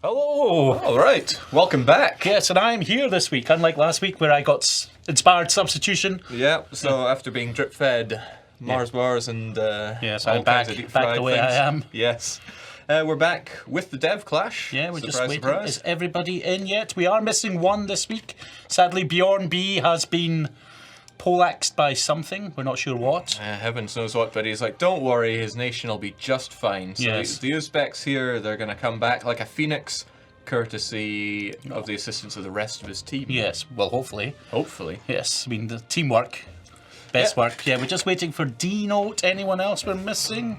Hello! All right, welcome back. Yes, and I'm here this week, unlike last week where I got inspired substitution. Yeah, so after being drip-fed Mars bars and Yes, all I'm back kinds of deep-fried the way things. I am. Yes. We're back with the Dev Clash. Yeah, we're surprise, just waiting. surprise. Is everybody in yet? We are missing one this week. Sadly, Bjorn B has been poleaxed by something. We're not sure what. Heavens knows what, but he's like, don't worry, his nation will be just fine. So Yes. the Uzbeks here, they're going to come back like a phoenix, courtesy of the assistance of the rest of his team. Yes, well, hopefully. Hopefully. Yes, I mean, the teamwork. Best work. Yeah, we're just waiting for D-Note. Anyone else we're missing?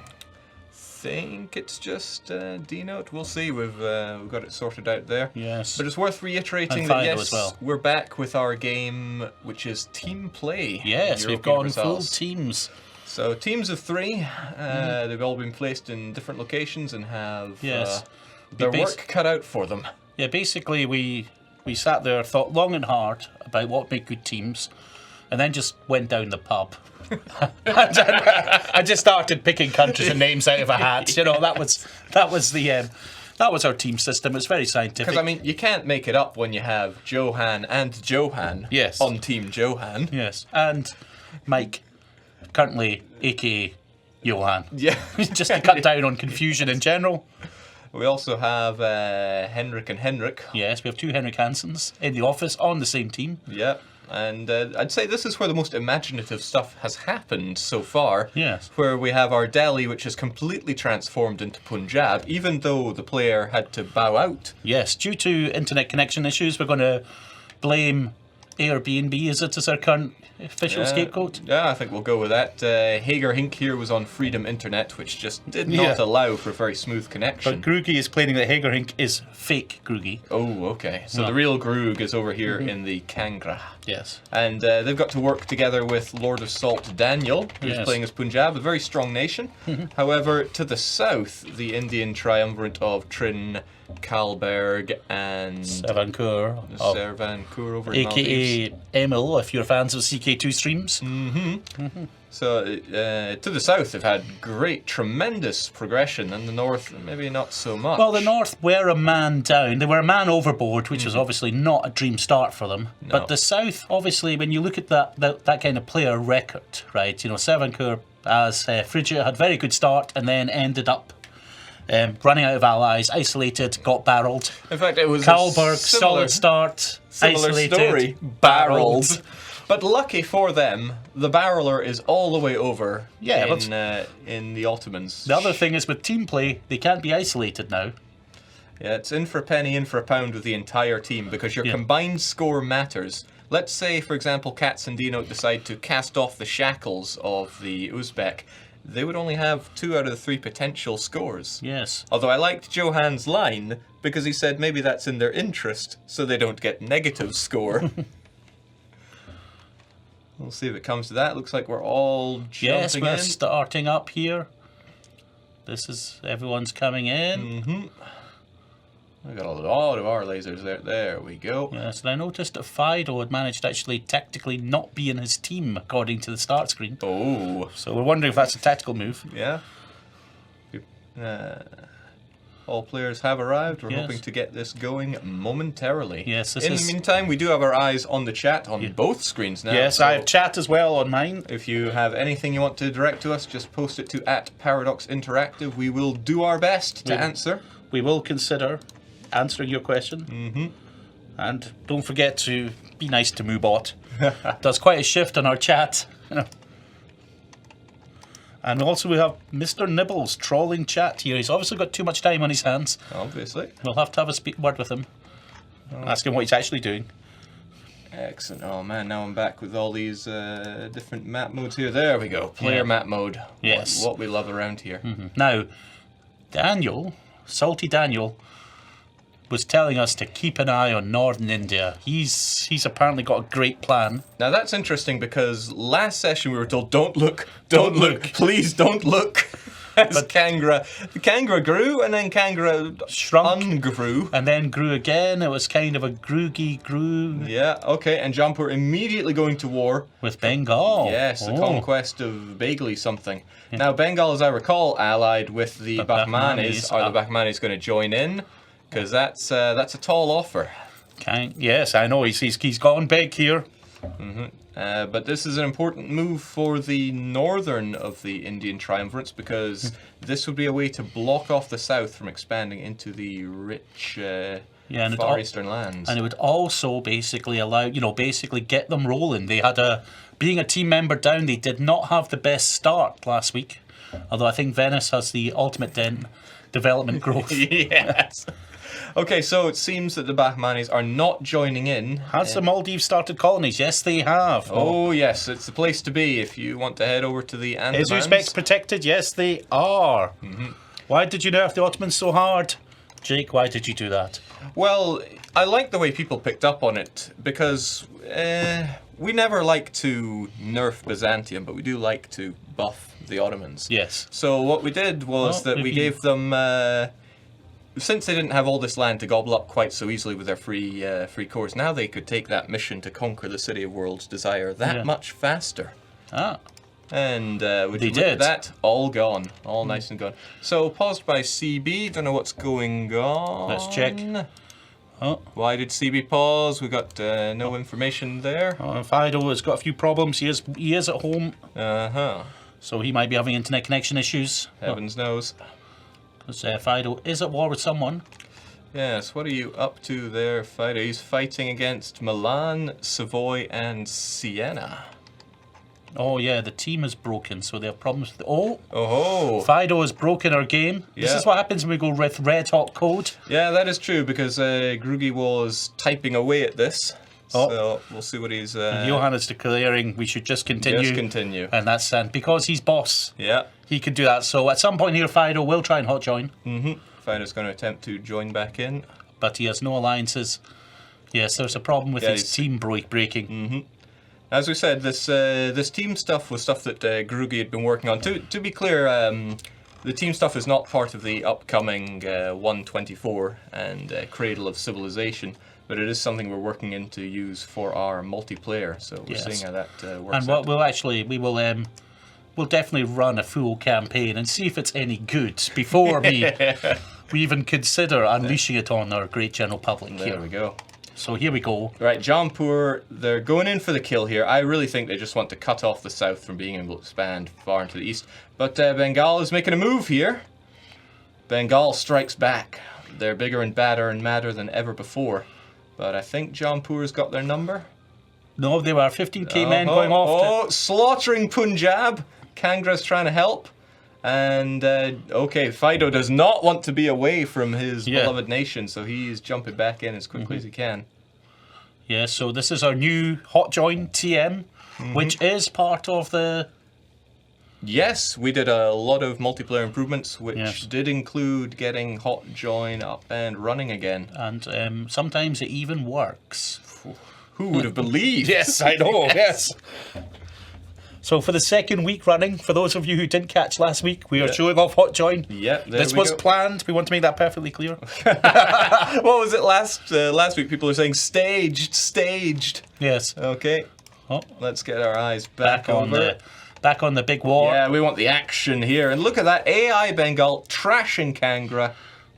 Think it's just D-Note. We'll see. We've got it sorted out there. Yes. But it's worth reiterating And that Fido yes, as well. we're back with our game, which is team play. Yes, we've Europa gone full Universalis. teams. So teams of three. They've all been placed in different locations and have Yes. their Bas- work cut out for them. Yeah, basically we sat there, thought long and hard about what make good teams, and then just went down the pub. I just started picking countries and names out of a hat. You know, that was our team system. It was very scientific. Because I mean, you can't make it up when you have Johan and Johan Yes. on Team Johan. Yes, and Mike, currently aka Johan, Yeah. just to cut down on confusion in general. We also have Henrik and Henrik. Yes, we have two Henrik Hansens in the office on the same team. Yeah, and I'd say this is where the most imaginative stuff has happened so far. Yes. Where we have our Delhi, which is completely transformed into Punjab, even though the player had to bow out. Yes, due to internet connection issues, we're going to blame Airbnb as our current official scapegoat. Yeah, I think we'll go with that. Hager Hink here was on Freedom Internet, which just did not Yeah. allow for a very smooth connection. But Groogy is claiming that Hagerhink is fake Groogy. Oh, okay. So No. the real Groog is over here in the Kangra. Yes. And they've got to work together with Lord of Salt Daniel, who's Yes. playing as Punjab, a very strong nation. However, to the south, the Indian triumvirate of Trin, Kalberg, and Savankur, Servankur over in Maldives. aka Emil, if you're fans of CK2 streams. So to the south, they've had great, tremendous progression, and the north, maybe not so much. Well, the North were a man down. They were a man overboard, which was obviously not a dream start for them. No. But the South, obviously, when you look at that kind of player record, right? You know, Savankur as Phrygia had very good start and then ended up running out of allies, isolated, got barreled. In fact, it was Kalberg, a similar, solid start, similar isolated, story, barreled. But lucky for them, the barreler is all the way over in the Ottomans. The other thing is with team play, they can't be isolated now. Yeah, it's in for a penny, in for a pound with the entire team because your Yeah. combined score matters. Let's say, for example, Katz and Dino decide to cast off the shackles of the Uzbek. They would only have 2 out of the 3 potential scores. Yes. Although I liked Johan's line because he said maybe that's in their interest so they don't get negative score. We'll see if it comes to that. Looks like we're all Yes, jumping we're in. starting up here. This is everyone's coming in. We got a lot of our lasers there. There we go. Yes, and I noticed that Fido had managed to actually tactically not be in his team according to the start screen. Oh, So we're wondering if that's a tactical move. yeah. All players have arrived. We're Yes. hoping to get this going momentarily. Yes, this In is- the meantime, we do have our eyes on the chat on both screens now. Yes, so I have chat as well on mine. if you have anything you want to direct to us, just post it to @Paradox Interactive. We will do our best to answer. We will consider answering your question. And don't forget to be nice to Moobot. Does quite a shift on our chat. You know. And also we have Mr. Nibbles trolling chat here. He's obviously got too much time on his hands. Obviously. We'll have to have a word with him. Ask him what he's actually doing. Excellent. Oh man, now I'm back with all these different map modes here. There we go. Player map mode. Yes. What we love around here. Now, Daniel, Salty Daniel, was telling us to keep an eye on Northern India. He's apparently got a great plan. Now that's interesting because last session we were told, don't look, please don't look. As Kangra, the Kangra grew and then Kangra Shrunk. ungrew. And then grew again. It was kind of a groogy grew Yeah, okay, and Jampur immediately going to war. with Bengal. Yes, the Oh. conquest of Bagley something. Now Bengal, as I recall, allied with the The Bahmanis. Bahmanis, Are the Bahmanis going to join in? because that's a tall offer. Yes, I know. He's gone big here. But this is an important move for the northern of the Indian triumvirates, because this would be a way to block off the south from expanding into the rich far eastern lands. And it would also basically allow, basically get them rolling. They had being a team member down, they did not have the best start last week. Although I think Venice has the ultimate development growth. Yes. Okay, so it seems that the Bahmanis are not joining in. Has the Maldives started colonies? Yes, they have. Oh, yes, it's the place to be if you want to head over to the Andamans. Is Uzbeks protected? Yes, they are. Why did you nerf the Ottomans so hard? Jake, why did you do that? Well, I like the way people picked up on it, because we never like to nerf Byzantium, but we do like to buff the Ottomans. Yes. So what we did was that we gave them... since they didn't have all this land to gobble up quite so easily with their free cores, now they could take that mission to conquer the City of World's Desire that much faster. And would you look at that? All gone. All nice and gone. So, paused by CB. Don't know what's going on. Let's check. Why did CB pause? We got no information there. Fido has got a few problems. He is at home. So he might be having internet connection issues. Heavens knows. Because Fido is at war with someone. Yes, what are you up to there, Fido? He's fighting against Milan, Savoy, and Siena. Oh yeah, the team is broken, so they have problems with Fido has broken our game. Yeah. This is what happens when we go with red hot code. Yeah, that is true, because Grugi was typing away at this. So we'll see what he's... And Johan is declaring we should just continue. Just continue. And that's because he's boss. Yeah. He could do that. So at some point here, Fido will try and hot join. Fido's going to attempt to join back in. But he has no alliances. Yes, there's a problem with his team breaking. As we said, this team stuff was stuff that Grugi had been working on. To be clear, the team stuff is not part of the upcoming 124 and Cradle of Civilization, but it is something we're working in to use for our multiplayer. So we're seeing how that works. And what we'll definitely run a full campaign and see if it's any good before we even consider unleashing it on our great general public here. There we go. So here we go. Right, Jaunpur, they're going in for the kill here. I really think they just want to cut off the south from being able to expand far into the east. But Bengal is making a move here. Bengal strikes back. They're bigger and badder and madder than ever before. But I think Jaunpur's got their number. No, they were 15k men going off. Slaughtering Punjab. Kangra's trying to help. And, okay, Fido does not want to be away from his beloved nation, so he's jumping back in as quickly as he can. Yeah, so this is our new hot join TM, which is part of the... Yes, we did a lot of multiplayer improvements, which did include getting hot join up and running again. And sometimes it even works. Who would have believed? Yes, I know, yes. So for the second week running, for those of you who didn't catch last week, we are showing off hot join. Yep, this was planned. We want to make that perfectly clear. What was it last week? People are saying staged. Yes. Okay. Let's get our eyes back on the big war. Yeah, we want the action here. And look at that AI Bengal trashing Kangra.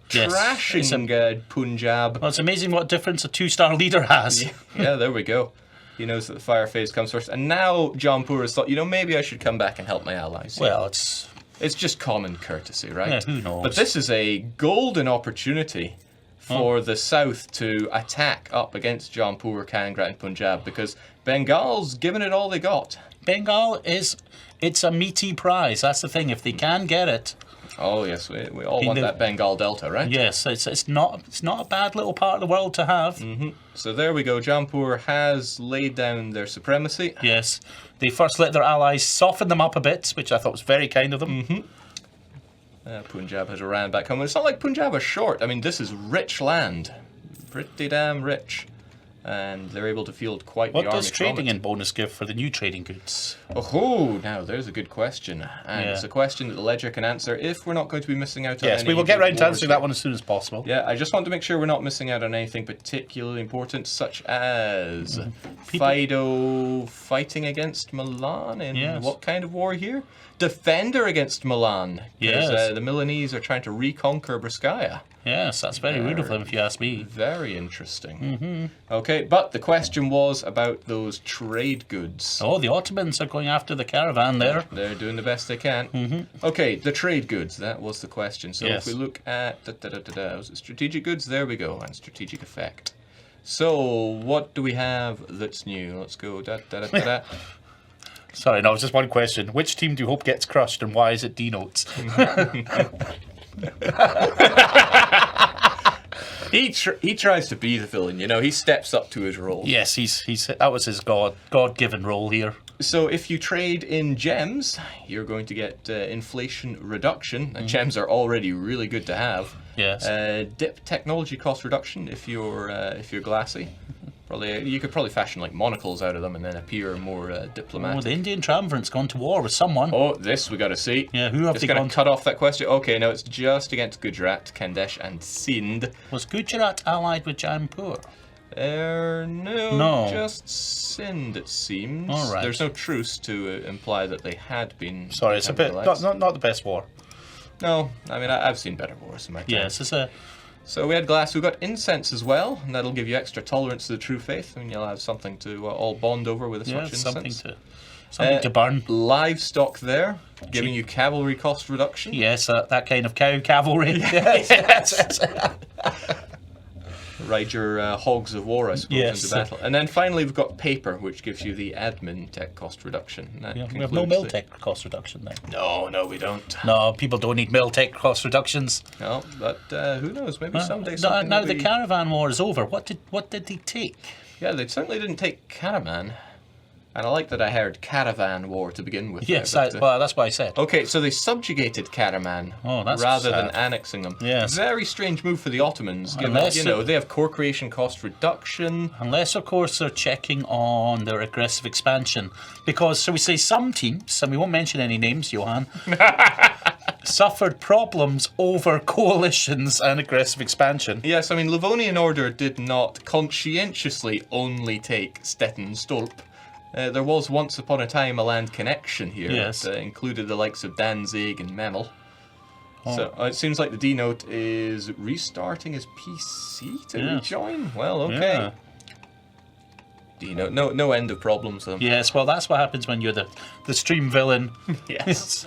Trashing Punjab. Well, it's amazing what difference a 2-star leader has. Yeah, there we go. He knows that the fire phase comes first. And now Jaunpur has thought, maybe I should come back and help my allies. Well, it's just common courtesy, right? Yeah, who knows? But this is a golden opportunity for the south to attack up against Jaunpur, Kangra and Punjab, because Bengal's given it all they got. Bengal it's a meaty prize. That's the thing. If they can get it. Oh yes, we all want that Bengal Delta, right? Yes, it's not a bad little part of the world to have. So there we go. Jaunpur has laid down their supremacy. Yes, they first let their allies soften them up a bit, which I thought was very kind of them. Punjab has ran back home. It's not like Punjab is short. I mean, this is rich land, pretty damn rich. And they're able to field quite the army. What does trading in bonus give for the new trading goods? Oh, now there's a good question. And it's a question that the Ledger can answer if we're not going to be missing out on Yes, we will get around to answering that one as soon as possible. Yeah, I just want to make sure we're not missing out on anything particularly important, such as Fido fighting against Milan in what kind of war here? Defender against Milan. Because the Milanese are trying to reconquer Briskaya. Yes, that's very rude of them, if you ask me. Very interesting. Okay, but the question was about those trade goods. Oh, the Ottomans are going after the caravan there. They're doing the best they can. Okay, the trade goods, that was the question. So Yes. if we look at, was it strategic goods? There we go, and strategic effect. So what do we have that's new? Let's go, Sorry, no, just one question. Which team do you hope gets crushed, and why is it D-Notes? He tries to be the villain, you know, he steps up to his role. Yes, that was his God-given role here. So if you trade in gems, you're going to get inflation reduction. And gems are already really good to have. Yes. Dip technology cost reduction if you're glassy. You could probably fashion like monocles out of them and then appear more diplomatic. Oh, the Indian triumvirant's gone to war with someone. Oh, this we got to see. Yeah, who have Just they gonna gone cut off that question. Okay, no, it's just against Gujarat, Khandesh, and Sindh. Was Gujarat allied with Jaipur? No, just Sindh, it seems. All right. There's no truce to imply that they had been. Sorry, it's a bit not the best war. No, I mean I've seen better wars in my time. Yes, it's a. So we had glass. We got incense as well, and that'll give you extra tolerance to the true faith, and you'll have something to all bond over with this much incense. Something to burn. Livestock there, giving you cavalry cost reduction. Yes, that kind of cow cavalry. Yes. Ride your hogs of war, I suppose, into battle. And then finally we've got paper, which gives you the admin tech cost reduction. We have no mill tech cost reduction then. No, we don't. No, people don't need mill tech cost reductions. No, but who knows? Maybe someday. Now the caravan war is over. What did they take? Yeah, they certainly didn't take Caraman. And I like that I heard caravan war to begin with. Yes, well, that's what I said. Okay, so they subjugated Caraman that's rather sad. than annexing them. Yes. Very strange move for the Ottomans, given, they have core creation cost reduction. Unless, of course, they're checking on their aggressive expansion. Because, so we say some teams, and we won't mention any names, Johan, suffered problems over coalitions and aggressive expansion. Yes, I mean, Livonian Order did not conscientiously only take Stettin and Stolp. There was once upon a time a land connection here that included the likes of Danzig and Memel. Oh. So it seems like the D-Note is restarting his PC to rejoin. Well, okay. Yeah. D-Note, no end of problems though. Yes, well that's what happens when you're the stream villain. Yes.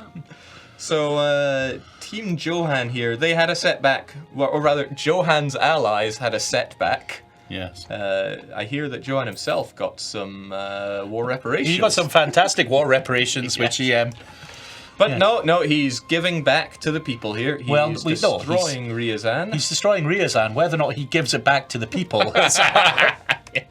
So Team Johan here, they had a setback, or rather Johan's allies had a setback. Yes. I hear that Johan himself got some war reparations. He got some fantastic war reparations, which he... But no, he's giving back to the people here. He's destroying Riazan. He's destroying Riazan. Whether or not he gives it back to the people,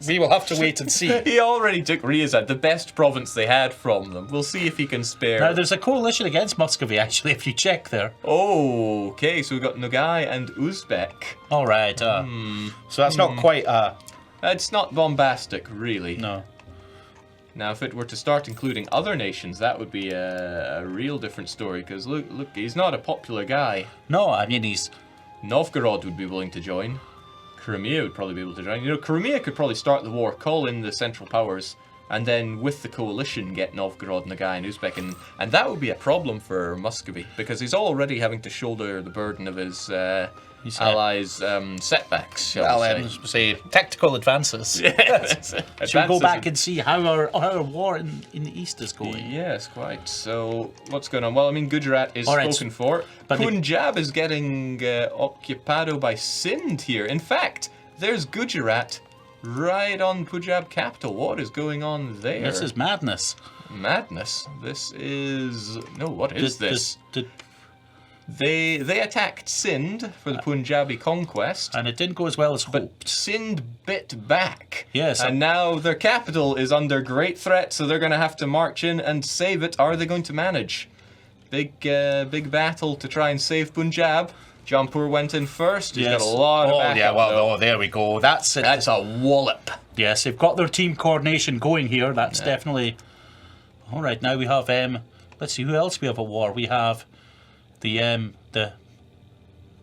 we will have to wait and see. He already took Riazan, the best province they had from them. We'll see if he can spare... Now, there's a coalition against Muscovy, actually, if you check there. Oh, okay, so we've got Nogai and Uzbek. All right. So that's not quite... It's not bombastic, really. No. Now, if it were to start including other nations, that would be a real different story, because look, he's not a popular guy. No, I mean, he's... Novgorod would be willing to join. Crimea would probably be able to join. You know, Crimea could probably start the war, call in the Central Powers, and then with the coalition get Novgorod, Nogai, and Uzbek, and that would be a problem for Muscovy, because he's already having to shoulder the burden of his allies' setbacks, shall we say tactical advances. Yes. Should we go back and see how our war in the east is going? Yes, quite. So, what's going on? Well, I mean, Gujarat is spoken for. But Punjab is getting occupado by Sindh here. In fact, there's Gujarat right on Punjab capital. What is going on there? This is madness. Madness? This is... No, what is this? They attacked Sindh for the Punjabi conquest. And it didn't go as well as hoped. But Sindh bit back. Yes. And now their capital is under great threat, so they're going to have to march in and save it. Are they going to manage? Big battle to try and save Punjab. Jampur went in first. He's got a lot of backup. There we go. That's it. That's a wallop. Yes, they've got their team coordination going here. That's definitely... All right, now we have... let's see, who else we have at war? We have... The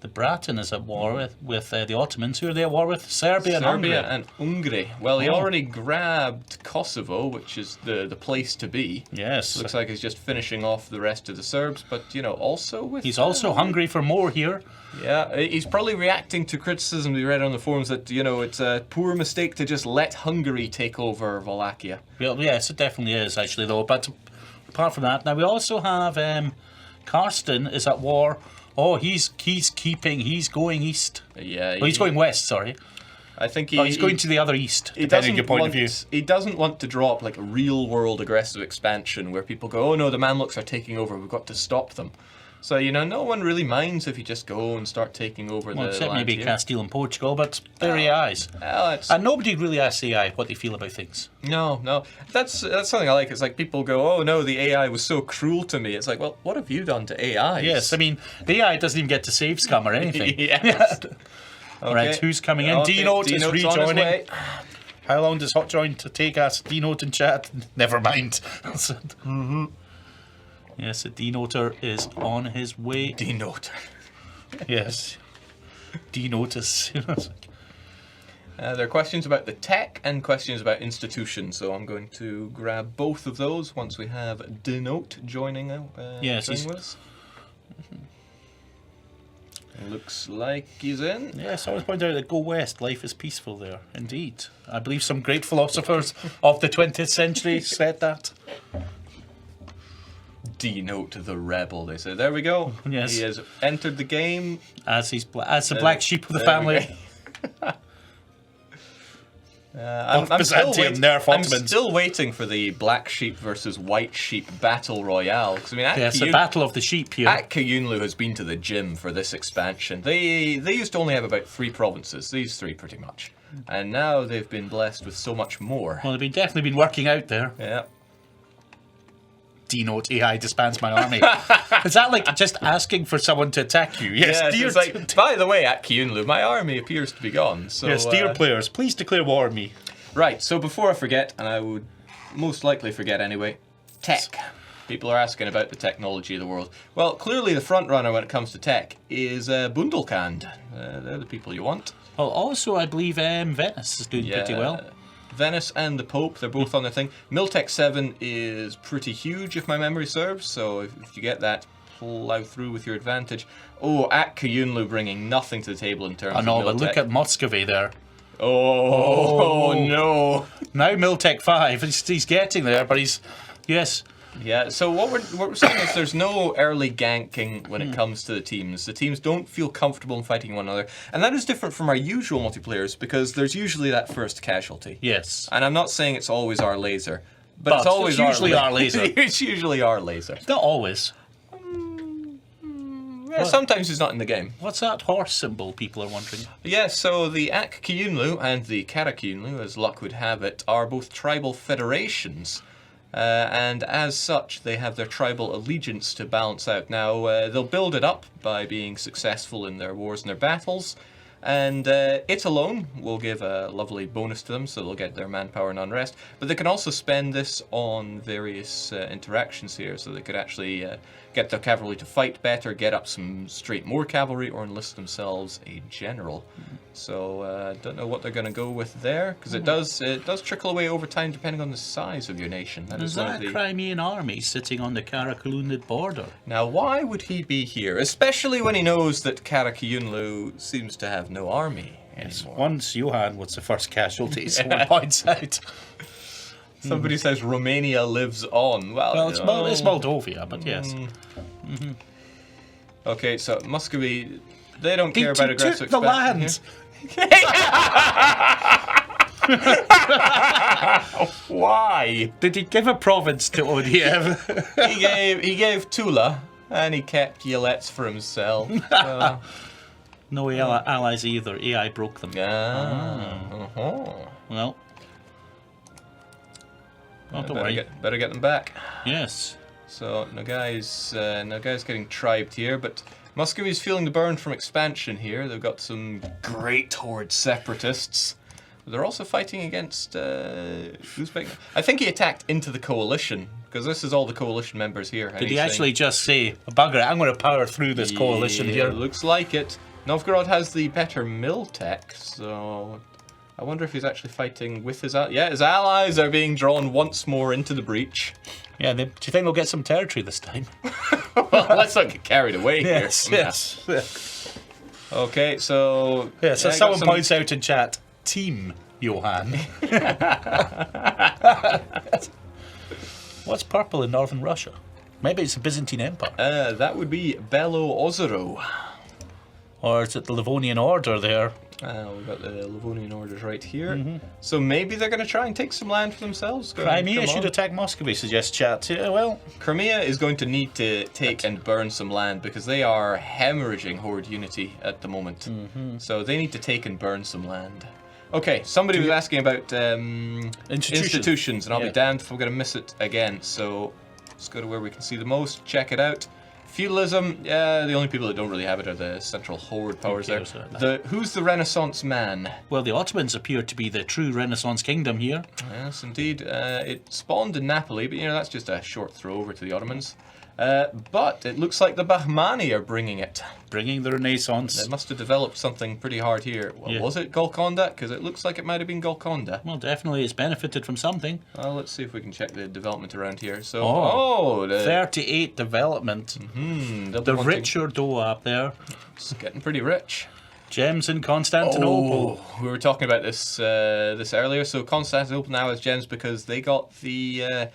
The Bratin is at war with the Ottomans. Who are they at war with? Serbia and Hungary. and Hungary. Well, he already grabbed Kosovo, which is the place to be. Yes. Looks like he's just finishing off the rest of the Serbs, but, also with... He's also hungry for more here. Yeah, he's probably reacting to criticism we read on the forums that, it's a poor mistake to just let Hungary take over Wallachia. Well, yes, it definitely is, actually, though. But apart from that, now we also have Karsten is at war. Oh, he's going east. Yeah. He's going west, sorry. I think he's going to the other east, depending on your point of view. He doesn't want to drop like a real-world aggressive expansion where people go, oh no, the Mamluks are taking over, we've got to stop them. So, no one really minds if you just go and start taking over the land except maybe here. Castile and Portugal, but they're AIs. And nobody really asks AI what they feel about things. No. That's something I like. It's like people go, oh no, the AI was so cruel to me. It's like, well, what have you done to AI? Yes, I mean, the AI doesn't even get to save scum or anything. Yes. All right, who's coming in? Okay, D-Note is rejoining. How long does Hot Join to take us? D-Note in chat? Never mind. Yes, a D-Noter is on his way. D-Noter. Yes. D-Notice. There are questions about the tech and questions about institutions, so I'm going to grab both of those once we have D-Note joining yes, with us. Looks like he's in. Yes, I always point out that go west, life is peaceful there. Indeed. I believe some great philosophers of the 20th century said that. D-Note the rebel, they say. There we go. Yes. He has entered the game. As the black sheep of the family. I'm still waiting for the black sheep versus white sheep battle royale. Because it's a battle of the sheep here. At Kayunlu has been to the gym for this expansion. They used to only have about 3 provinces, these 3 pretty much, and now they've been blessed with so much more. Well, they've definitely been working out there. Yeah. D-Note AI disbands my army. Is that like just asking for someone to attack you? Yes, dear. It's like, by the way, at Kayunlu, my army appears to be gone. So, yes, dear players, please declare war on me. Right, so before I forget, and I would most likely forget anyway, tech. People are asking about the technology of the world. Well, clearly the front runner when it comes to tech is Bundelkand. They're the people you want. Well, also I believe Venice is doing pretty well. Venice and the Pope, they're both on their thing. Miltech 7 is pretty huge, if my memory serves, so if you get that, plow through with your advantage. Oh, at Kayunlu bringing nothing to the table in terms of Miltech. But look at Muscovy there. Oh, no. Now Miltech 5, he's getting there, but he's... Yes. Yeah, so what we're saying is there's no early ganking when it comes to the teams. The teams don't feel comfortable in fighting one another. And that is different from our usual multiplayers because there's usually that first casualty. Yes. And I'm not saying it's always our laser. But it's always usually our laser. It's usually our laser. Not always. Yeah, sometimes he's not in the game. What's that horse symbol, people are wondering? Yeah, so the Ak Kayunlu and the Kara Kayunlu, as luck would have it, are both tribal federations. And as such, they have their tribal allegiance to balance out. Now, they'll build it up by being successful in their wars and their battles. And it alone will give a lovely bonus to them, so they'll get their manpower and unrest. But they can also spend this on various interactions here, so they could actually get their cavalry to fight better, get up some straight more cavalry, or enlist themselves a general. So don't know what they're going to go with there, because it does trickle away over time depending on the size of your nation. There's that Crimean army sitting on the Kara-Kulunid border. Now, why would he be here? Especially when he knows that Kara-Kayunlu seems to have no army anymore. Once Johan was the first casualty, someone points out. Somebody says Romania lives on. Well, it's Moldova, but yes. Okay, so Muscovy, they don't care about aggressive the land. Why? Did he give a province to ODM? he gave Tula, and he kept Yelets for himself. No allies either. AI broke them. Well. Don't worry. Better get them back. Yes. So Nogai's getting tribed here, but Muscovy's feeling the burn from expansion here. They've got some great horde separatists. They're also fighting against Uzbek. I think he attacked into the coalition, because this is all the coalition members here. Did he actually just say, bugger it, I'm going to power through this coalition here? Looks like it. Novgorod has the better mill tech, so I wonder if he's actually fighting with his allies. Yeah, his allies are being drawn once more into the breach. Yeah, do you think they'll get some territory this time? Well, let's not get carried away here. Yes. Okay, so... Yeah, so someone points out in chat, Team Johann. What's purple in northern Russia? Maybe it's the Byzantine Empire. That would be Belo Ozero. Or is it the Livonian Order there? We've got the Livonian Orders right here. So maybe they're going to try and take some land for themselves. Crimea should attack Muscovy, suggests chat. Yeah, well... Crimea is going to need to take and burn some land because they are hemorrhaging Horde unity at the moment. So they need to take and burn some land. Okay, somebody was asking about institutions, and I'll be damned if I'm going to miss it again. So let's go to where we can see the most, check it out. Feudalism, yeah, the only people that don't really have it are the central horde powers there. Who's the Renaissance man? Well, the Ottomans appear to be the true Renaissance kingdom here. Yes, indeed. It spawned in Napoli, but that's just a short throw over to the Ottomans. But it looks like the Bahmani are bringing it. Bringing the Renaissance. They must have developed something pretty hard here. Well, was it Golconda? Because it looks like it might have been Golconda. Well, definitely it's benefited from something. Well, let's see if we can check the development around here. So, 38 development. The richer dough up there. It's getting pretty rich. Gems in Constantinople. We were talking about this this earlier. So Constantinople now has gems because they got the...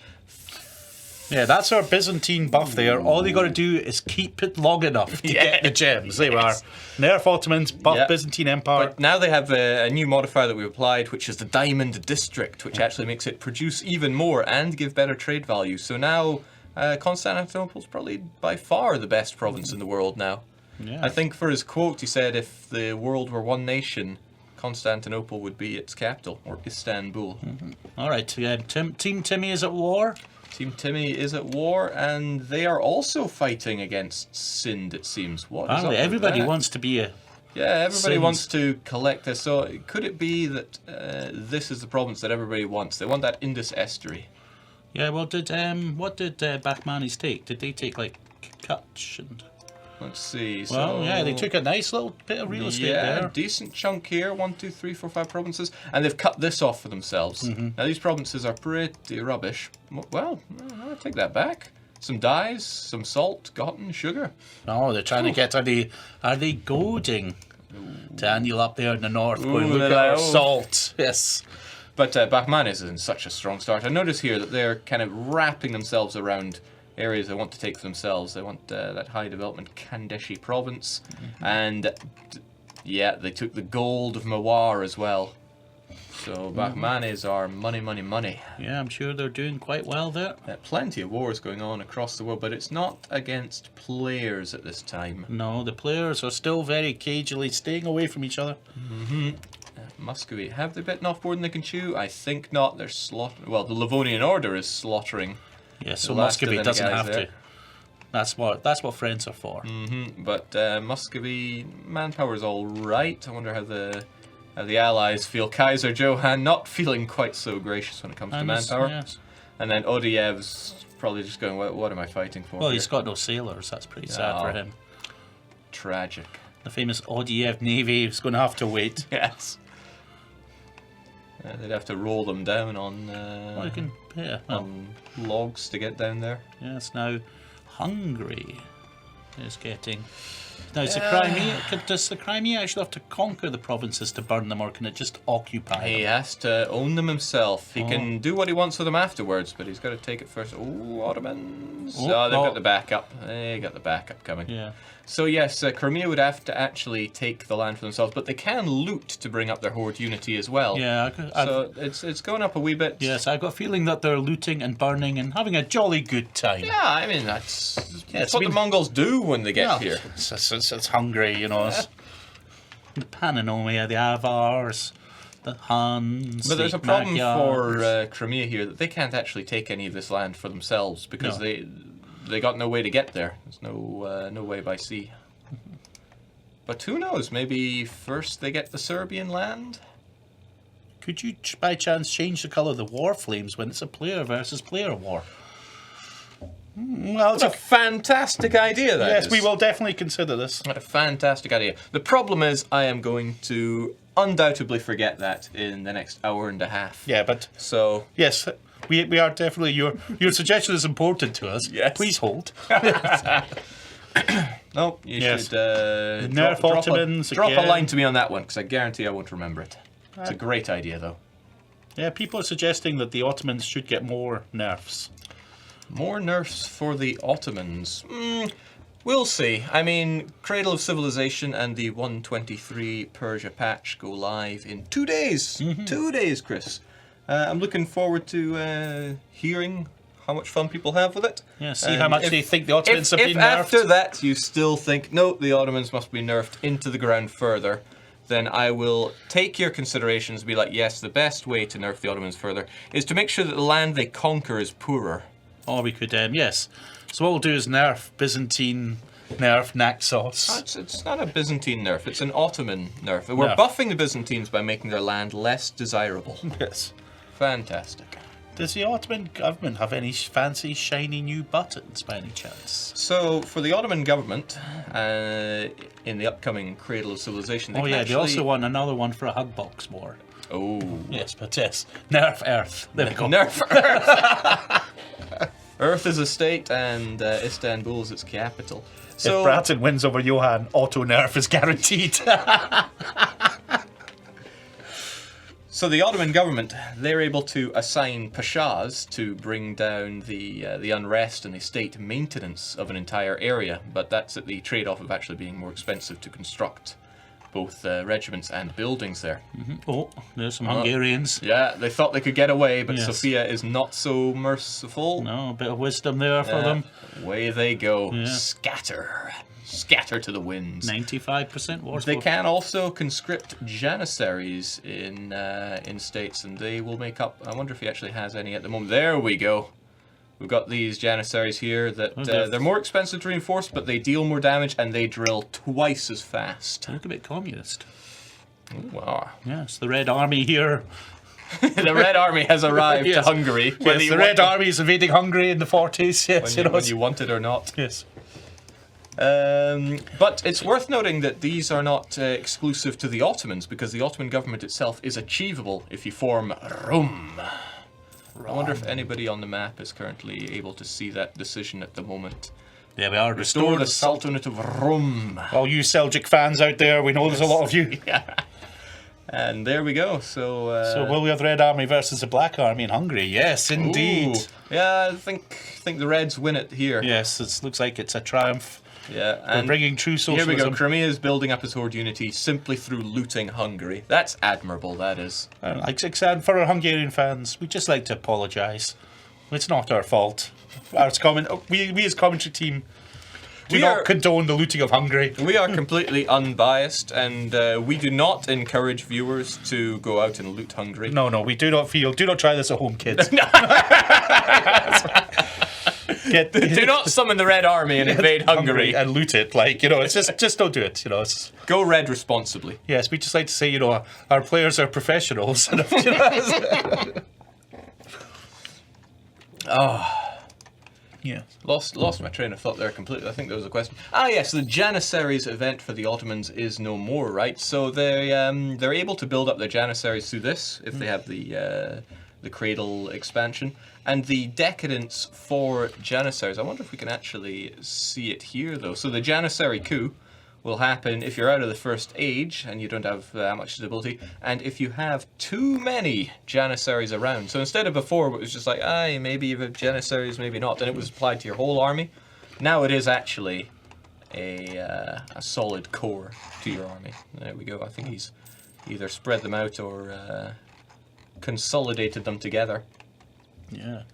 Yeah, that's our Byzantine buff there. All you got to do is keep it long enough to get the gems. There we are. Nerf Ottomans, buff Byzantine Empire. But now they have a new modifier that we've applied, which is the Diamond District, which actually makes it produce even more and give better trade value. So now Constantinople is probably by far the best province in the world now. Yeah. I think for his quote, he said if the world were one nation, Constantinople would be its capital, or Istanbul. All right, Team Timmy is at war. Team Timmy is at war, and they are also fighting against Sind, it seems. What is up with everybody that? wants to be a... Yeah, everybody wants to collect this. So could it be that this is the province that everybody wants? They want that Indus estuary. Yeah, well, what did Bahmanis take? Did they take, like, Kutch and... Let's see. Well, yeah, they took a nice little bit of real estate there. Yeah, decent chunk here. 1, 2, 3, 4, 5 provinces. And they've cut this off for themselves. Now, these provinces are pretty rubbish. Well, I'll take that back. Some dyes, some salt, cotton, sugar. Oh, they're trying to get... Are they goading Daniel up there in the north going, look at our salt. Yes. But Bahman is in such a strong start. I notice here that they're kind of wrapping themselves around areas they want to take for themselves. They want that high development Kandeshi province. And yeah, they took the gold of Mawar as well. So Bahmanis are money, money, money. Yeah, I'm sure they're doing quite well there. Plenty of wars going on across the world, but it's not against players at this time. No, the players are still very cagily staying away from each other. Muscovy, have they bitten off more than they can chew? I think not. They're slaughtering. Well, the Livonian Order is slaughtering. Yeah, so Muscovy doesn't have to. That's what friends are for. But Muscovy manpower is all right. I wonder how the allies feel. Kaiser Johann not feeling quite so gracious when it comes to manpower. Yes. And then Odiev's probably just going, what am I fighting for? Well, he's got no sailors. That's pretty sad for him. Tragic. The famous Odiev navy is going to have to wait. Yes. They'd have to roll them down on on logs to get down there. Yes, now Hungary is getting... Now, is the Crimea, does the Crimea actually have to conquer the provinces to burn them, or can it just occupy them? He has to own them himself. He can do what he wants with them afterwards, but he's got to take it first. Oh, Ottomans. They've got the backup. They got the backup coming. Yeah. So yes, Crimea would have to actually take the land for themselves, but they can loot to bring up their horde unity as well. Yeah. So it's going up a wee bit. Yes, I've got a feeling that they're looting and burning and having a jolly good time. Yeah, I mean, that's what the Mongols do when they get here. It's hungry, you know. The Pannoniya, the Avars, the Huns. But there's a problem for Crimea here that they can't actually take any of this land for themselves because they got no way to get there. There's no way by sea. But who knows? Maybe first they get the Serbian land? Could you, by chance, change the colour of the war flames when it's a player versus player war? Well, It's a fantastic idea, that yes, is. we will definitely consider this. What a fantastic idea. The problem is I am going to undoubtedly forget that in the next hour and a half. Yeah, but So, yes, we are definitely, your suggestion is important to us. Yes. Please hold. no, you Yes. should Nerf Ottomans drop a again. line to me on that one, because I guarantee I won't remember it. It's a great idea, though. Yeah, people are suggesting that the Ottomans should get more nerfs. More nerfs for the Ottomans. We'll see. I mean, Cradle of Civilization and the 123 Persia patch go live in 2 days. 2 days, Chris. I'm looking forward to hearing how much fun people have with it. Yeah, see how much they think the Ottomans have if been nerfed. after that you still think, no, the Ottomans must be nerfed into the ground further, then I will take your considerations and be like, yes, the best way to nerf the Ottomans further is to make sure that the land they conquer is poorer. Or we could, yes. So what we'll do is nerf Byzantine, nerf Naxos. It's not a Byzantine nerf, it's an Ottoman nerf. We're buffing the Byzantines by making their land less desirable. Yes. Fantastic. Does the Ottoman government have any fancy, shiny new buttons by any chance? So, for the Ottoman government, in the upcoming Cradle of Civilization, they Oh can yeah, actually... they also want another one for a hug box war. Oh. Yes, but yes. Nerf Earth. There we go. Nerf Earth! Earth is a state and Istanbul is its capital. So, if Bratton wins over Johan, auto nerf is guaranteed. So the Ottoman government, they're able to assign pashas to bring down the unrest and the state maintenance of an entire area, but that's at the trade-off of actually being more expensive to construct both regiments and buildings there. Oh, there's some Hungarians. Yeah, they thought they could get away, but Yes. Sophia is not so merciful. No, a bit of wisdom there for them. Away they go. Yeah. Scatter. Scatter to the winds. 95% war They score. can also conscript janissaries in states, and they will make up. I wonder if he actually has any at the moment. There we go. We've got these janissaries here that they're more expensive to reinforce, but they deal more damage and they drill twice as fast. Look a bit communist. Wow. Yes, the Red Army here. The Red Army has arrived Yes. to Hungary. Yes, the Red Army is invading Hungary in the 40s. Yes, When you want it or not. Yes. But it's worth noting that these are not exclusive to the Ottomans, because the Ottoman government itself is achievable if you form Rum. I wonder if anybody on the map is currently able to see that decision at the moment. There we are. Restore the Sultanate of Rum. All you Seljuk fans out there, we know there's a lot of you. Yeah. And there we go. So will we have the Red Army versus the Black Army in Hungary? Yes, indeed. Ooh. Yeah, I think the Reds win it here. Yes, it looks like it's a triumph. Yeah, We're bringing true socialism. Here we go. Crimea is building up its horde unity simply through looting Hungary. That's admirable, that is. Like I said, for our Hungarian fans, we'd just like to apologise. It's not our fault. We as commentary team do not condone the looting of Hungary. We are completely unbiased, and we do not encourage viewers to go out and loot Hungary. No, we do not try this at home, kids. Do not summon the Red Army and invade Hungary. And loot it. It's just don't do it. Go red responsibly. Yes, we just like to say, our players are professionals. Yeah. Lost my train of thought there completely. I think there was a question. Yes, the Janissaries event for the Ottomans is no more, right? So they're able to build up their Janissaries through this if they have the Cradle expansion. And the decadence for Janissaries, I wonder if we can actually see it here, though. So the Janissary coup will happen if you're out of the first age and you don't have much stability, and if you have too many Janissaries around. So instead of before, it was just like, maybe you have Janissaries, maybe not, and it was applied to your whole army. Now it is actually a solid core to your army. There we go. I think he's either spread them out or consolidated them together. Yeah.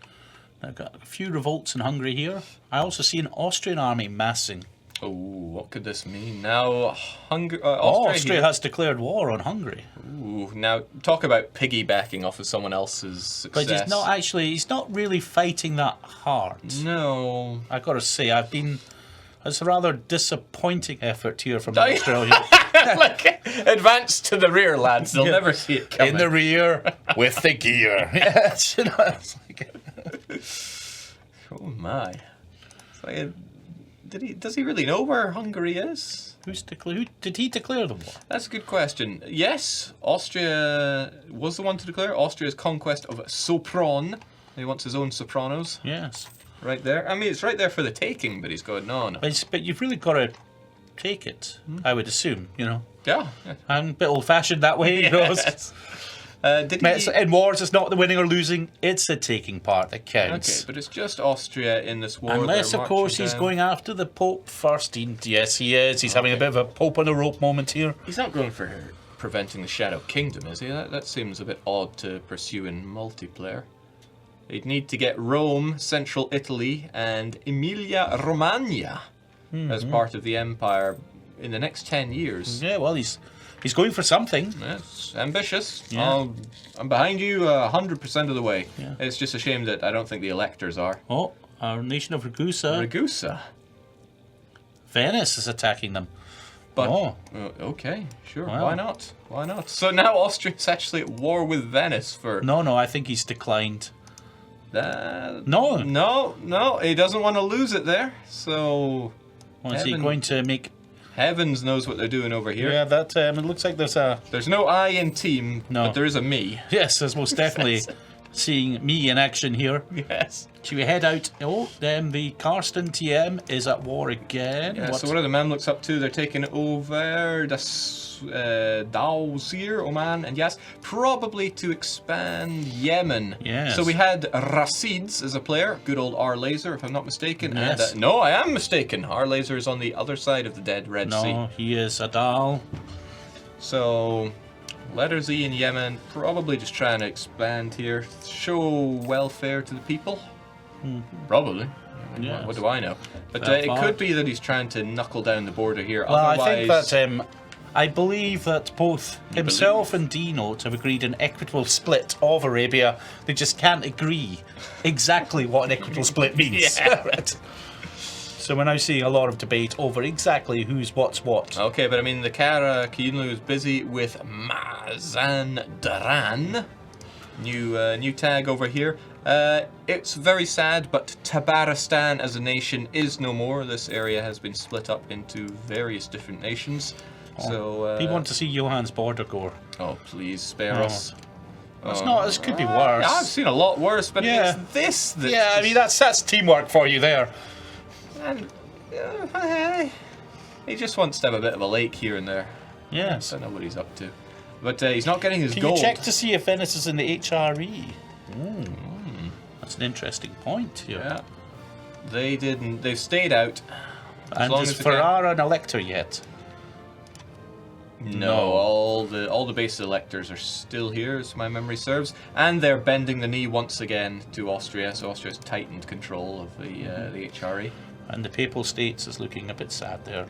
I've got a few revolts in Hungary here. I also see an Austrian army massing. Oh, what could this mean? Now, Austria has declared war on Hungary. Ooh, now talk about piggybacking off of someone else's success. But he's not really fighting that hard. No. I've got to say, it's a rather disappointing effort here from Australia. Advance to the rear, lads. They'll never see it coming. In the rear with the gear. Yes, Oh my. Does he really know where Hungary is? Who did he declare the war? That's a good question. Yes, Austria was the one to declare. Austria's conquest of Sopron. He wants his own Sopranos. Yes. Right there. I mean, it's right there for the taking, but he's going, no. But you've really got to take it, I would assume, Yeah. I'm a bit old-fashioned that way, Yes. In wars, it's not the winning or losing, it's the taking part that counts. Okay, but it's just Austria in this war. Unless, of course, he's going after the Pope first. Yes, he is. He's having a bit of a Pope on the rope moment here. He's not going for preventing the Shadow Kingdom, is he? That seems a bit odd to pursue in multiplayer. He'd need to get Rome, Central Italy, and Emilia-Romagna as part of the Empire in the next 10 years. Yeah, well, he's going for something. Yes, ambitious. Yeah. I'm behind you 100% of the way. Yeah. It's just a shame that I don't think the electors are. Oh, our nation of Ragusa. Ragusa. Venice is attacking them. But, okay, sure. Wow. Why not? Why not? So now Austria's actually at war with Venice for... No, I think he's declined. No, he doesn't want to lose it there. So... Well, is he going to make... Heavens knows what they're doing over here. Yeah, that it looks like there's a... There's no I in team, but there is a me. Yes, there's most definitely seeing me in action here. Yes. Should we head out? Oh, then the Karsten TM is at war again. Yeah, so what are the Mamluks up to? They're taking over Dawsir, Oman, and yes, probably to expand Yemen. Yes. So we had Rasids as a player, good old R Laser, if I'm not mistaken. Yes. And, no, I am mistaken. R Laser is on the other side of the dead Red Sea. No, he is Adal. So, letter Z in Yemen, probably just trying to expand here, show welfare to the people. Probably. I mean, Yes. what do I know? But it could be that he's trying to knuckle down the border here. Well, Otherwise, I think that I believe that both himself and D-Note have agreed an equitable split of Arabia. They just can't agree exactly what an equitable split means. Yeah. Right. So we're now seeing a lot of debate over exactly who's what's what. Okay, but I mean, the Kara Kiyunlu is busy with Mazandaran. New tag over here. It's very sad, but Tabaristan as a nation is no more. This area has been split up into various different nations. So we want to see Johann's border go. Oh, please spare us. It's not. This could be worse. I've seen a lot worse, but it's this. I mean that's teamwork for you there. And he just wants to have a bit of a lake here and there. Yes. I don't know what he's up to, but he's not getting his Can gold. you check to see if Venice is in the HRE? That's an interesting point here. Yeah, they didn't. They've stayed out. And is Ferrara an elector yet? No, all the base electors are still here, as my memory serves, and they're bending the knee once again to Austria. So Austria's tightened control of the HRE. And the Papal States is looking a bit sad there.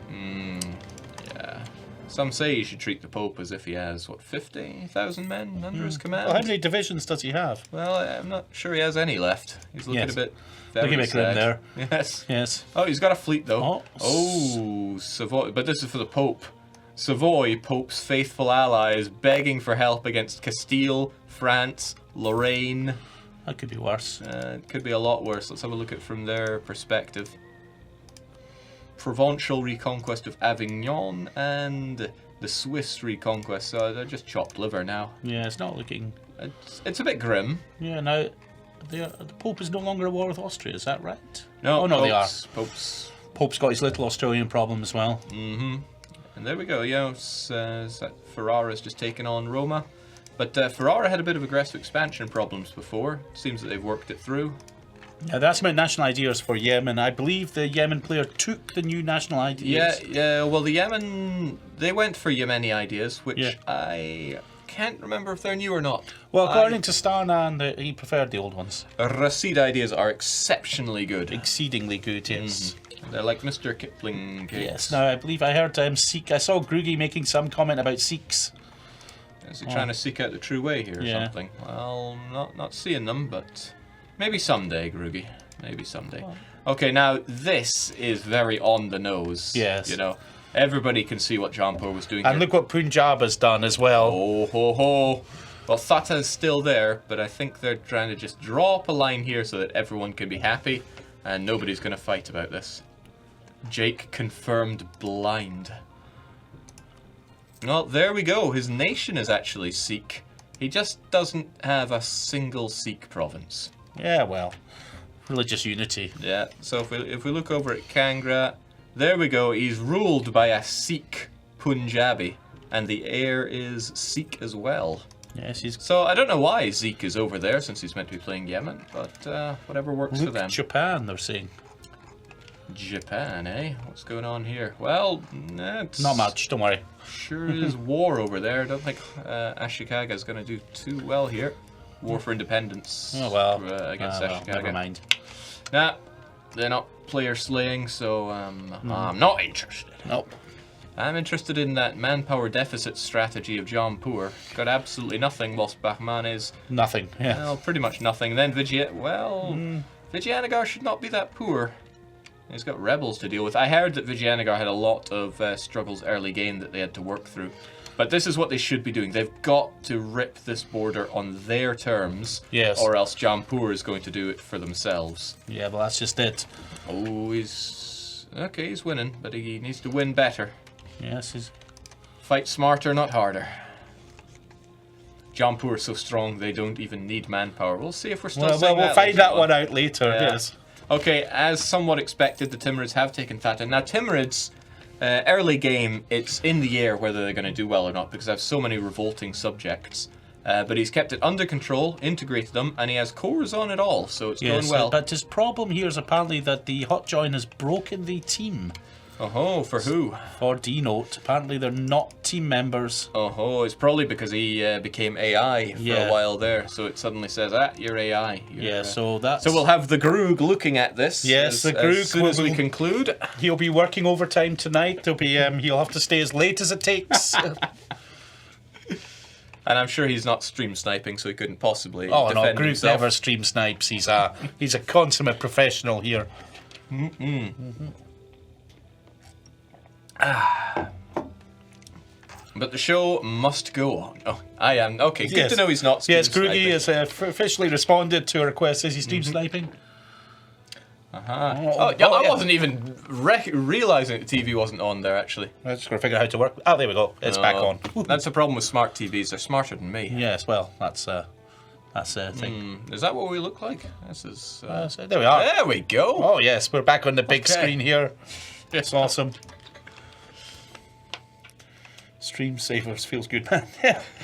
Yeah. Some say you should treat the Pope as if he has, 50,000 men under his command? Well, how many divisions does he have? Well, I'm not sure he has any left. He's looking a bit looking a bit grim there. Yes. Yes. Oh, he's got a fleet, though. Oh. Savoy. But this is for the Pope. Savoy, Pope's faithful allies, begging for help against Castile, France, Lorraine. That could be worse. It could be a lot worse. Let's have a look at it from their perspective. Provincial reconquest of Avignon and the Swiss reconquest. So they're just chopped liver now. Yeah, it's not looking... It's a bit grim. Yeah, now the Pope is no longer at war with Austria, is that right? No, oh, no, they are. Pope's got his little Australian problem as well. Mm-hmm. And there we go, Ferrara's just taken on Roma. But Ferrara had a bit of aggressive expansion problems before. Seems that they've worked it through. Yeah, that's about national ideas for Yemen. I believe the Yemen player took the new national ideas. Yeah, well, the Yemen, they went for Yemeni ideas, which I can't remember if they're new or not. Well, according to Starnan, he preferred the old ones. Rashid ideas are exceptionally good. Exceedingly good, yes. They're like Mr. Kipling cakes. Yes, now I believe I heard Sikh. I saw Grugi making some comment about Sikhs. Is he trying to seek out the true way here or something? Well, not seeing them, but maybe someday, Grugi. Maybe someday. Okay, now this is very on the nose. Yes. You know, everybody can see what Jampur was doing and here. look what Punjab has done as well. Oh, ho, ho. Well, Thatta is still there, but I think they're trying to just draw up a line here so that everyone can be happy. And nobody's going to fight about this. Jake confirmed blind. Well, there we go. His nation is actually Sikh. He just doesn't have a single Sikh province. Yeah, well, religious unity. Yeah, so if we look over at Kangra, there we go. He's ruled by a Sikh Punjabi, and the heir is Sikh as well. Yes, he's... So I don't know why Zeke is over there, since he's meant to be playing Yemen, but whatever works for them. Japan, they're saying. Japan, eh? What's going on here? Well, it's Not much, don't worry. Sure is war over there. I don't think Ashikaga is going to do too well here. War for independence. Oh well. Against Ashikaga. Never mind. Nah, they're not player slaying, so I'm not interested. Nope. I'm interested in that manpower deficit strategy of Jampur. Got absolutely nothing, whilst Bahman is... Nothing, yeah. Well, pretty much nothing. And then Vijayanagar should not be that poor. He's got rebels to deal with. I heard that Vijayanagar had a lot of struggles early game that they had to work through. But this is what they should be doing. They've got to rip this border on their terms. Yes. Or else Jampur is going to do it for themselves. Yeah, well, that's just it. Oh, he's... Okay, he's winning, but he needs to win better. Yes, he's... Fight smarter, not harder. Jampur is so strong they don't even need manpower. We'll see if we're still saying we'll that find later that on. one out later, Yeah. yes. Okay, as somewhat expected, the Timurids have taken Thatta. Now, Timurids, early game, it's in the air whether they're going to do well or not, because I have so many revolting subjects. But he's kept it under control, integrated them, and he has cores on it all, so it's going well. But his problem here is apparently that the hot join has broken the team. Oh-ho, for who? For D-Note. Apparently they're not team members. Oh-ho, it's probably because he became AI for a while there, so it suddenly says, you're AI. So that's... So we'll have the Groog looking at this. Yes, the Groog as soon as we conclude. He'll be working overtime tonight. He'll have to stay as late as it takes. And I'm sure he's not stream sniping, so he couldn't possibly Oh no, defend Groog himself. never stream snipes. He's a consummate professional here. But the show must go on. Oh, I am. Okay, good to know he's not stream Yes, sniping. Groogy has officially responded to a request. Says he's stream sniping. I wasn't even realising that the TV wasn't on there, actually. I'm just going to figure out how to work. Oh, there we go. It's back on. That's the problem with smart TVs. They're smarter than me. Yes, well, that's a thing. Is that what we look like? This is... So there we are. There we go. Oh, yes, we're back on the big screen here. It's awesome. Stream savers feels good, man.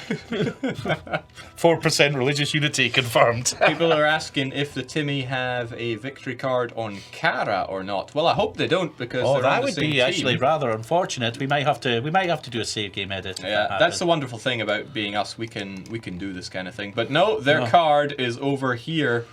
4% religious unity confirmed. People are asking if the Timmy have a victory card on Kara or not. Well, I hope they don't, because they're that on the would same be team. actually rather unfortunate. We might have to do a save game edit. Yeah, that's the wonderful thing about being us. We can do this kind of thing. But no, their card is over here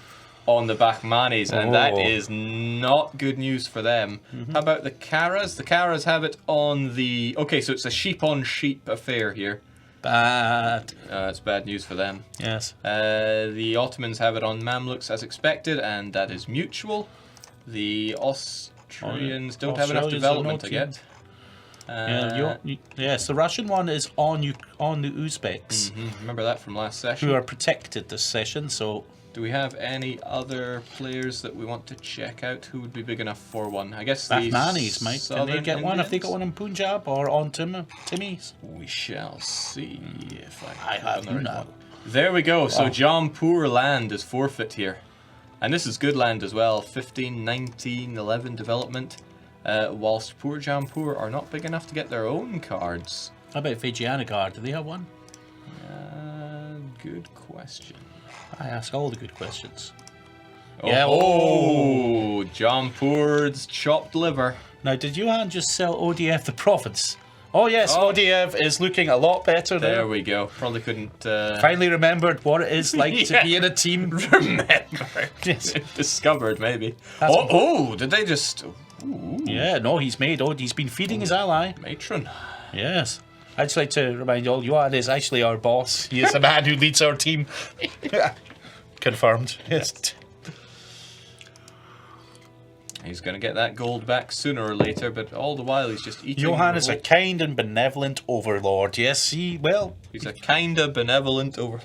on the Bahmanis, and that is not good news for them. How about the Karas? The Karas have it on the... Okay, so it's a sheep-on-sheep affair here. Bad. It's bad news for them. Yes. The Ottomans have it on Mamluks as expected, and that is mutual. The Austrians don't have enough development to get. Yes, the Russian one is on the Uzbeks, Remember that from last session. who are protected this session, so... Do we have any other players that we want to check out who would be big enough for one? I guess Bahmanis might. Can they get one if they got one in Punjab or on Timmy's? We shall see if I have the right no. one. There we go. So Jampur land is forfeit here. And this is good land as well. 15, 19, 11 development. Whilst poor Jampur are not big enough to get their own cards. How about Vijayanagar? Do they have one? Good question. I ask all the good questions. Jampur's chopped liver. Now, did Johan just sell ODF the province? Oh yes, ODF is looking a lot better there. There we go. Probably couldn't... Finally remembered what it is like to be in a team. Remember. Yes. Discovered, maybe. Did they just... Ooh. Yeah, no, he's been feeding his ally. Matron. Yes. I'd just like to remind you all, Johan is actually our boss. He is the man who leads our team. Confirmed. Yes. He's going to get that gold back sooner or later, but all the while he's just eating... Johan is a kind and benevolent overlord. Yes, he's a kinda benevolent overlord.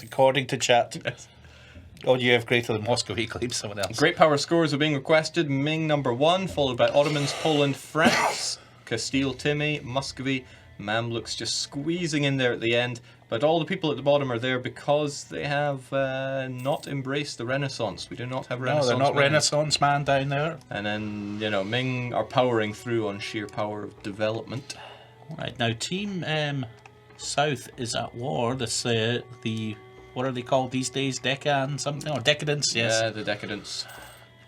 According to chat. Yes. Oh, you have greater than Moscow, he claims someone else. Great power scores are being requested. Ming #1, followed by Ottomans, Poland, France, Castile, Timmy, Muscovy, Mamluks just squeezing in there at the end. But all the people at the bottom are there because they have not embraced the Renaissance. We do not have Renaissance. No, they're not men. Renaissance man down there. And then, you know, Ming are powering through on sheer power of development. Right, now Team South is at war. This, what are they called these days? Deccan something? Or Decadence, yes. Yeah, the Decadence.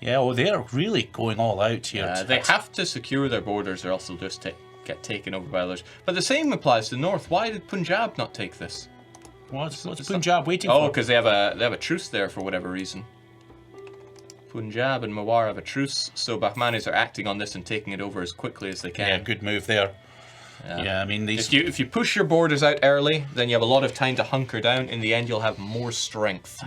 Yeah, well, they're really going all out here. They have to secure their borders or else they'll just get taken over by others. But the same applies to the north. Why did Punjab not take this? What's Punjab waiting for? Oh, because they have a truce there for whatever reason. Punjab and Mewar have a truce, so Bahmanis are acting on this and taking it over as quickly as they can. Yeah, good move there. Yeah, I mean, these... If you push your borders out early, then you have a lot of time to hunker down. In the end, you'll have more strength.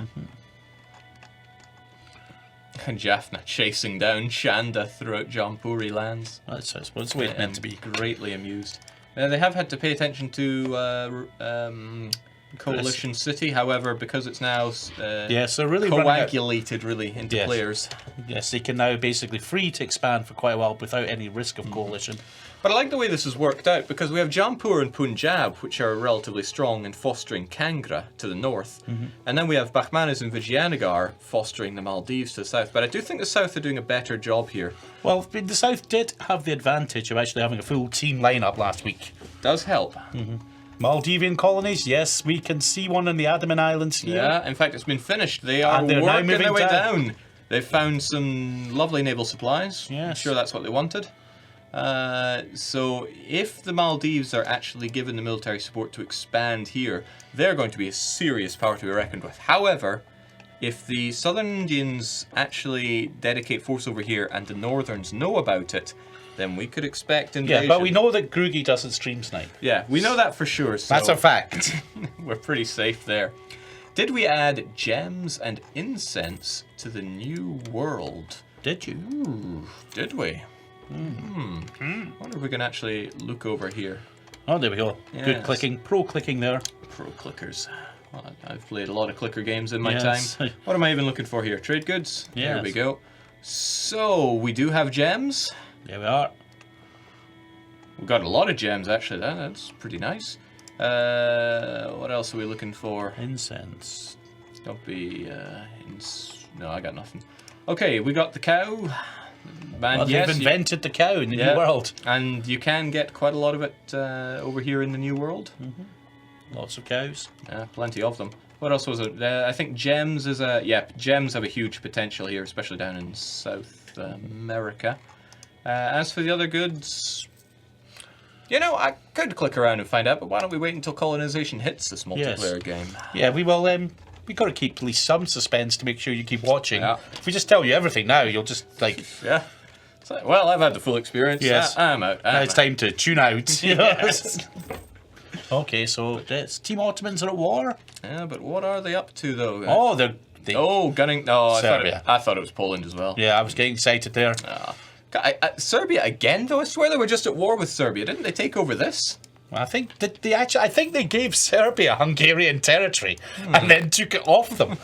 And Jaffna chasing down Shanda throughout Jampuri lands. That's, I suppose, the way it's meant to be. Greatly amused. They have had to pay attention to Coalition City, however, because it's now so really coagulated into players. Yes, they can now basically free to expand for quite a while without any risk of coalition. But I like the way this has worked out, because we have Jampur and Punjab, which are relatively strong in fostering Kangra to the north, and then we have Bahmanis and Vijayanagar fostering the Maldives to the south. But I do think the south are doing a better job here. Well, the south did have the advantage of actually having a full team lineup last week. Does help. Maldivian colonies, yes, we can see one in the Andaman Islands here. Yeah, in fact, it's been finished. They are working their way down. They've found some lovely naval supplies. Yes. I'm sure that's what they wanted. So if the Maldives are actually given the military support to expand here, they're going to be a serious power to be reckoned with. However, if the Southern Indians actually dedicate force over here and the Northerns know about it, then we could expect invasion. Yeah, but we know that Grugi doesn't stream snipe. Yeah, we know that for sure. So that's a fact. We're pretty safe there. Did we add gems and incense to the new world? Did you? Ooh, did we? I wonder if we can actually look over here. Oh, there we go. Yes. Good clicking. Pro clicking there. Pro clickers. Well, I've played a lot of clicker games in my time. What am I even looking for here? Trade goods? Yes. There we go. So, we do have gems. There we are. We've got a lot of gems, actually. That's pretty nice. What else are we looking for? Incense. Don't be... No, I got nothing. Okay, we got the cow. Well, they've invented the cow in the New World. And you can get quite a lot of it over here in the New World. Lots of cows. Yeah, plenty of them. What else was it? I think gems is a... Yeah, gems have a huge potential here, especially down in South America. As for the other goods... You know, I could click around and find out, but why don't we wait until colonization hits this multiplayer game? Yeah, we will... We've got to keep at least some suspense to make sure you keep watching. Yeah. If we just tell you everything now, you'll just, like... Yeah. So, well, I've had the full experience. Yes. I'm out. Now it's time to tune out. You know? Yes. Okay, so Team Ottomans are at war? Yeah, but what are they up to, though? Oh, they're... gunning... No, Serbia. I thought it was Poland as well. Yeah, I was getting excited there. Serbia again, though? I swear they were just at war with Serbia. Didn't they take over this? I think they gave Serbia Hungarian territory and then took it off them.